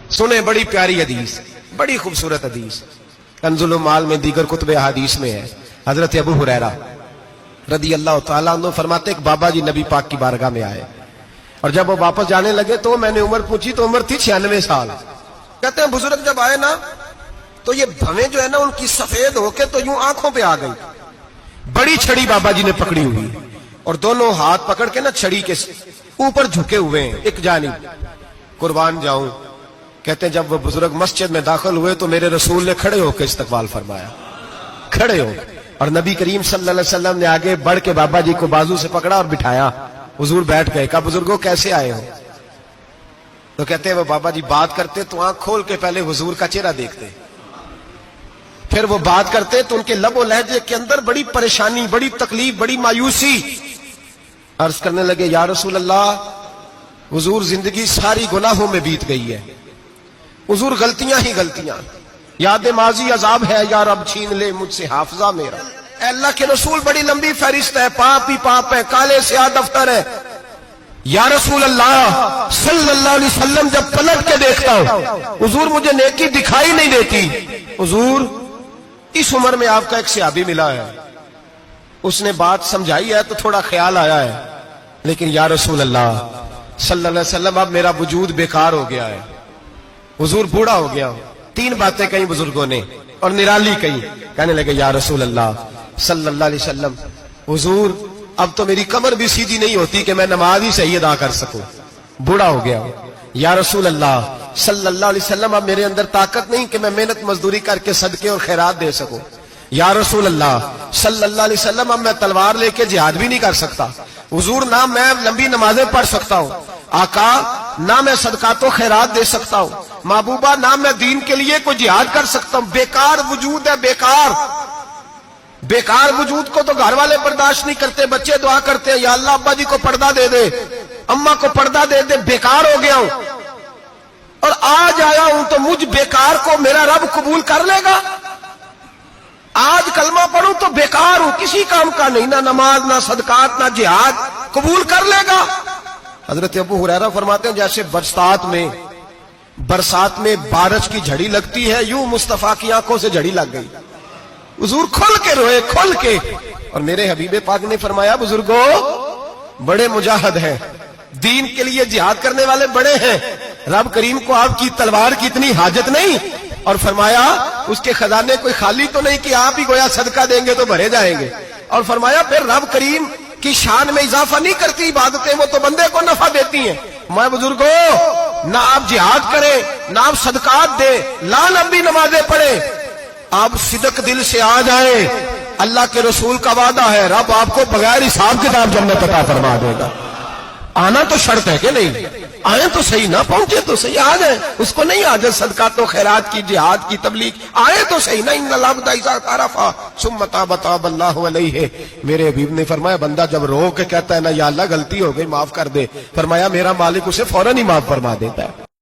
سنیں بڑی پیاری حدیث، بڑی خوبصورت حدیث، کنزُ المال میں دیگر کتب احادیث میں ہے۔ حضرت ابو ہریرہ رضی اللہ تعالیٰ عنہ فرماتے ایک بابا جی نبی پاک کی بارگاہ میں آئے، اور جب وہ واپس جانے لگے تو میں نے عمر پوچھی تو عمر تھی 96 سال۔ کہتے ہیں بزرگ جب آئے نا تو یہ بھویں جو ہے نا ان کی سفید ہو کے تو یوں آنکھوں پہ آ گئی، بڑی چھڑی بابا جی نے پکڑی ہوئی اور دونوں ہاتھ پکڑ کے نا چھڑی کے اوپر جھکے ہوئے ہیں ایک جانب، قربان جاؤں۔ کہتے ہیں جب وہ بزرگ مسجد میں داخل ہوئے تو میرے رسول نے کھڑے ہو کے استقبال فرمایا، کھڑے ہو، اور نبی کریم صلی اللہ علیہ وسلم نے آگے بڑھ کے بابا جی کو بازو سے پکڑا اور بٹھایا۔ حضور بیٹھ گئے، کہا بزرگوں کیسے آئے ہو؟ تو کہتے ہیں وہ بابا جی بات کرتے تو آنکھ کھول کے پہلے حضور کا چہرہ دیکھتے، پھر وہ بات کرتے تو ان کے لب و لہجے کے اندر بڑی پریشانی، بڑی تکلیف، بڑی مایوسی۔ عرض کرنے لگے یا رسول اللہ، حضور زندگی ساری گناہوں میں بیت گئی ہے، حضور غلطیاں ہی غلطیاں، یاد ماضی عذاب ہے، یا رب چھین لے مجھ سے حافظہ میرا۔ اے اللہ کے رسول بڑی لمبی فہرست ہے، پاپ ہی پاپ ہے، کالے سیاہ دفتر ہے۔ یا رسول اللہ صلی اللہ علیہ وسلم جب پلٹ کے دیکھتا ہوں حضور مجھے نیکی دکھائی نہیں دیتی۔ حضور اس عمر میں آپ کا ایک صحابی ملا ہے، اس نے بات سمجھائی ہے تو تھوڑا خیال آیا ہے، لیکن یا رسول اللہ صلی اللہ علیہ وسلم اب میرا وجود بیکار ہو گیا ہے، حضور بوڑھا ہو گیا ہوں۔ تین باتیں کہیں بزرگوں نے اور نرالی کہیں، کہنے لگے یا رسول اللہ صلی اللہ علیہ وسلم، حضور اب تو میری کمر بھی سیدھی نہیں ہوتی کہ میں نماز ہی صحیح ادا کر سکوں، بوڑھا ہو گیا ہوں۔ یا رسول اللہ صلی اللہ علیہ وسلم اب میرے اندر طاقت نہیں کہ میں محنت مزدوری کر کے صدقے اور خیرات دے سکوں۔ یا رسول اللہ صلی اللہ علیہ وسلم اب میں تلوار لے کے جہاد بھی نہیں کر سکتا۔ حضور نہ میں لمبی نمازیں پڑھ سکتا ہوں، آقا نہ میں صدقات و خیرات دے سکتا ہوں، محبوبہ نہ میں دین کے لیے کوئی جہاد کر سکتا ہوں، بیکار وجود ہے، بیکار بیکار وجود کو تو گھر والے برداشت نہیں کرتے، بچے دعا کرتے ہیں یا اللہ ابا جی کو پردہ دے دے، اماں کو پردہ دے دے، بیکار ہو گیا ہوں اور آج آیا ہوں تو مجھ بیکار کو میرا رب قبول کر لے گا؟ آج کلمہ پڑھوں تو بیکار ہوں، کسی کام کا نہیں، نہ نماز نہ صدقات نہ جہاد، قبول کر لے گا؟ حضرت ابو ہریرہ فرماتے ہیں جیسے برسات میں بارش کی جھڑی لگتی ہے، یوں مصطفیٰ کی آنکھوں سے جھڑی لگ گئی، حضور کھل کے روئے، کھل کے۔ اور میرے حبیب پاک نے فرمایا بزرگوں بڑے مجاہد ہیں، دین کے لیے جہاد کرنے والے بڑے ہیں، رب کریم کو آپ کی تلوار کی اتنی حاجت نہیں، اور فرمایا اس کے خزانے کوئی خالی تو نہیں کہ آپ ہی گویا صدقہ دیں گے تو بھرے جائیں گے، اور فرمایا پھر رب کریم کی شان میں اضافہ نہیں کرتی عبادتیں، وہ تو بندے کو نفع دیتی ہیں۔ میں بزرگوں نہ آپ جہاد کریں نہ آپ صدقات دیں، لا لمبی نمازیں پڑھیں، آپ صدق دل سے آ جائیں، اللہ کے رسول کا وعدہ ہے رب آپ کو بغیر حساب کتاب جنت عطا فرما دے گا۔ آنا تو شرط ہے کہ نہیں؟ آئیں تو صحیح، نہ پہنچے تو صحیح، آ جائیں، اس کو نہیں آجائے صدقات و خیرات کی، جہاد کی تبلیغ، آئے تو صحیح نا۔ ان العبد اذا اعترف ثم تاب تاب اللہ علیہ۔ میرے حبیب نے فرمایا بندہ جب رو کے کہتا ہے نا یا اللہ غلطی ہو گئی معاف کر دے، فرمایا میرا مالک اسے فوراً ہی معاف فرما دیتا ہے۔